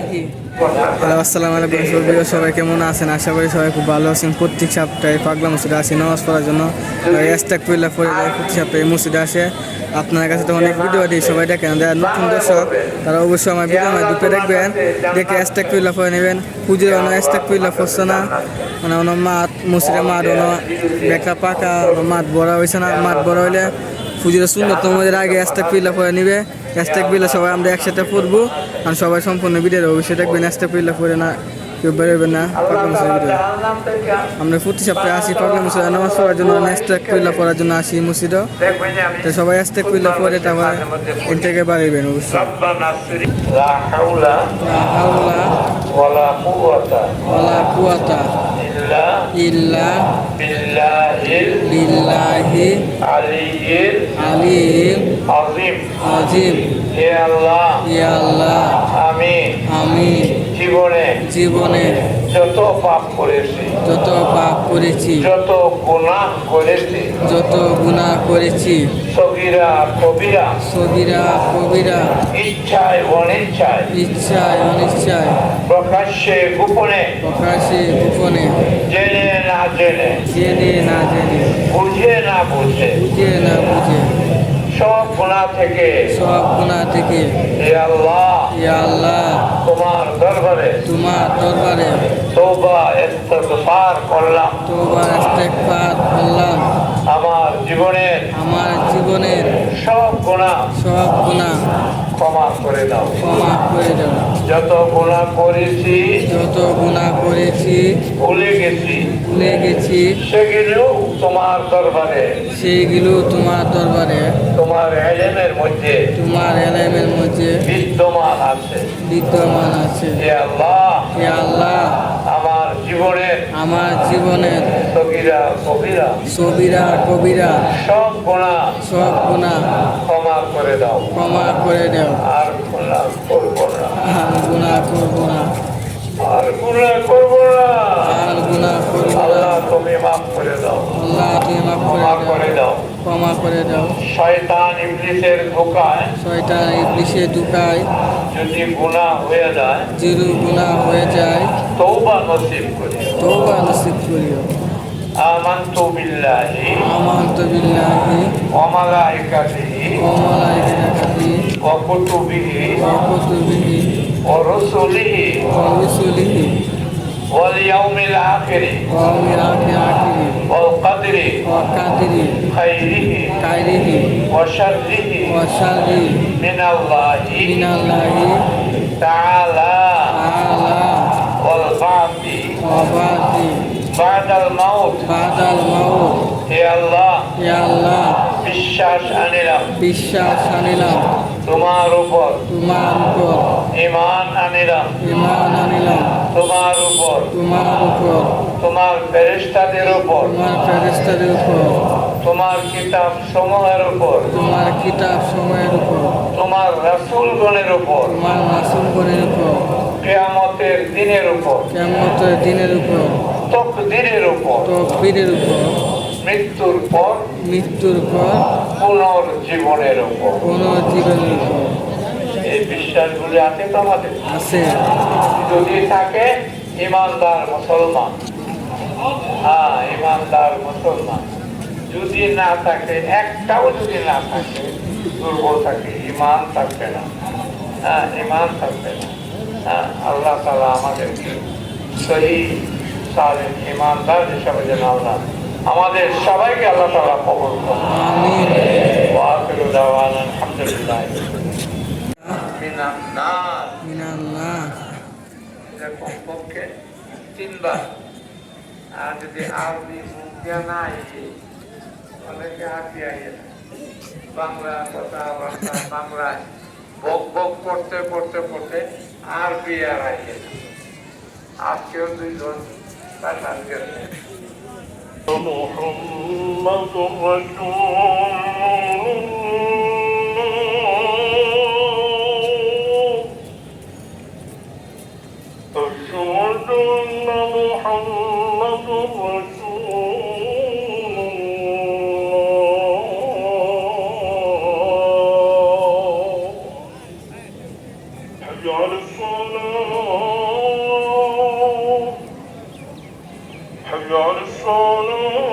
Hello, আসসালামু আলাইকুম। সবাই কেমন আছেন? আশা করি সবাই খুব ভালো আছেন। প্রত্যেক সপ্তাহে পাগলা মসজিদে আসি নামাজ পড়ার জন্য। স্টাক পড়লে পরে যায় প্রতি সপ্তাহে মসজিদে আসে। আপনার কাছে তো অনেক ভিডিও দিই, সবাই দেখেন। যারা নতুন দর্শক তারা অবশ্যই আমার ভিডিও দুপে দেখবেন, দেখে স্টাক পড়লে পরে নেবেন। পুজোর অন্য স্টাক পড়লে পড়ছে না, মানে অন্য মাঠ মসজিদে মাঠ অন্য বেকা পাকা মাঠ বড় হয়েছে না। মাঠ বড় হইলে পুজোর সুন্দর তোমাদের আগে স্টাক পড়লে পরে নিবে। স্টাক পড়লে সবাই আমরা একসাথে পড়বো, আর সবাই সম্পূর্ণ ভিডিও অবশ্যই দেখবেন। স্টাক পড়লে পরে না কেউ বেরোবেন না। পাগলা মসজিদের ভিডিও আমরা প্রতি সপ্তাহে আসি পাগলা মসজিদে নামাজ পড়ার জন্য, স্টাক পড়লে পড়ার জন্য আসি মসজিদও। তো সবাই স্টাক পড়লে পরে তারপর এর থেকে বাড়াইবেন অবশ্যই। ওয়ালা কুওয়াতা ইল্লা বিল্লাহি আলিয়্যিল আযীম। ইয়া আল্লাহ, আমি জীবনে যত পাপ করেছি, যত গুনাহ করেছি, সগীরা কবিরা, ইচ্ছায় অনিচ্ছায়, প্রকাশ্যে গোপনে, জেনে না জেনে, বুঝে না বুঝে, সব গুনাহ থেকে ইয়া আল্লাহ তোমার দরবারে তওবা ইস্তিগফার করলাম। আমার জীবনের সব গুনাহ ক্ষমা করে দাও। যত গুনাহ করেছি ভুলে গেছি সেগুলো তোমার দরবারে তোমার ইলমের মধ্যে বিদ্যমান আছে। ইয়া আল্লাহ, আমার জীবনের সগীরা কবিরা সব গুনাহ ক্ষমা করে দাও। আর গুনাহ করব না। আল্লাহ তুমি মাফ করে দাও। ক্ষমা করে দাও। শয়তান ইবলিসের ধোঁকায় যদি গুনাহ হয়ে যায় তওবা নসিব করিও। আমানতু বিল্লাহি ওয়া মালাইকাতিহি ওয়া কুতুবিহি ওয়া রুসুলিহি ওয়াল ইয়াউমিল আখির ওয়াল কদরি খাইরিহি ওয়া শাররিহি মিনাল্লাহি তাআলা ওয়াল বা'দি বা'দাল মাউত। হে আল্লাহ, বিশ্বাস আনিলাম তোমার উপর, ঈমান আনিলাম তোমার উপর, তোমার ফেরেশতাদের উপর, তোমার কিতাব সমূহের উপর, তোমার রাসূলগণের উপর, কিয়ামতের দিনের উপর, তকদীরের উপর, মৃত্যুর পর পুনর্জীবনের উপর। এই বিশ্বাসগুলি আছে তো আমাদের? আছে। যদি থাকে ঈমানদার মুসলমান। ঈমানদার মুসলমান। যদি না থাকে, একটাও যদি না থাকে, দুর্বল থাকে, ঈমান থাকবে না। আল্লাহ তাআলা আমাদেরকে সহিহ সালেহ ঈমানদার হিসাবে যেন আল্লাহ আমাদের সবাইকে আল্লাহ তাআলা কবুল করুন। আমিন। ওয়া আখিরু দাওয়ানা আলহামদুলিল্লাহ। মিনাল্লাহ এরকম পক্ষে 3 বার। আর যদি আরবি মুখে না আসে অনেকে আরবি আসে না, বাংলা কথাবার্তা বাংলায় বক করতে আরবি আর আসে না। আজকেও 2 জন তার গেছে। মুহাম্মাদুর রাসূলুল্লাহ আশহাদু আন্না মুহাম্মাদুর রাসূলুল্লাহ على الصلاة حي على الصلاة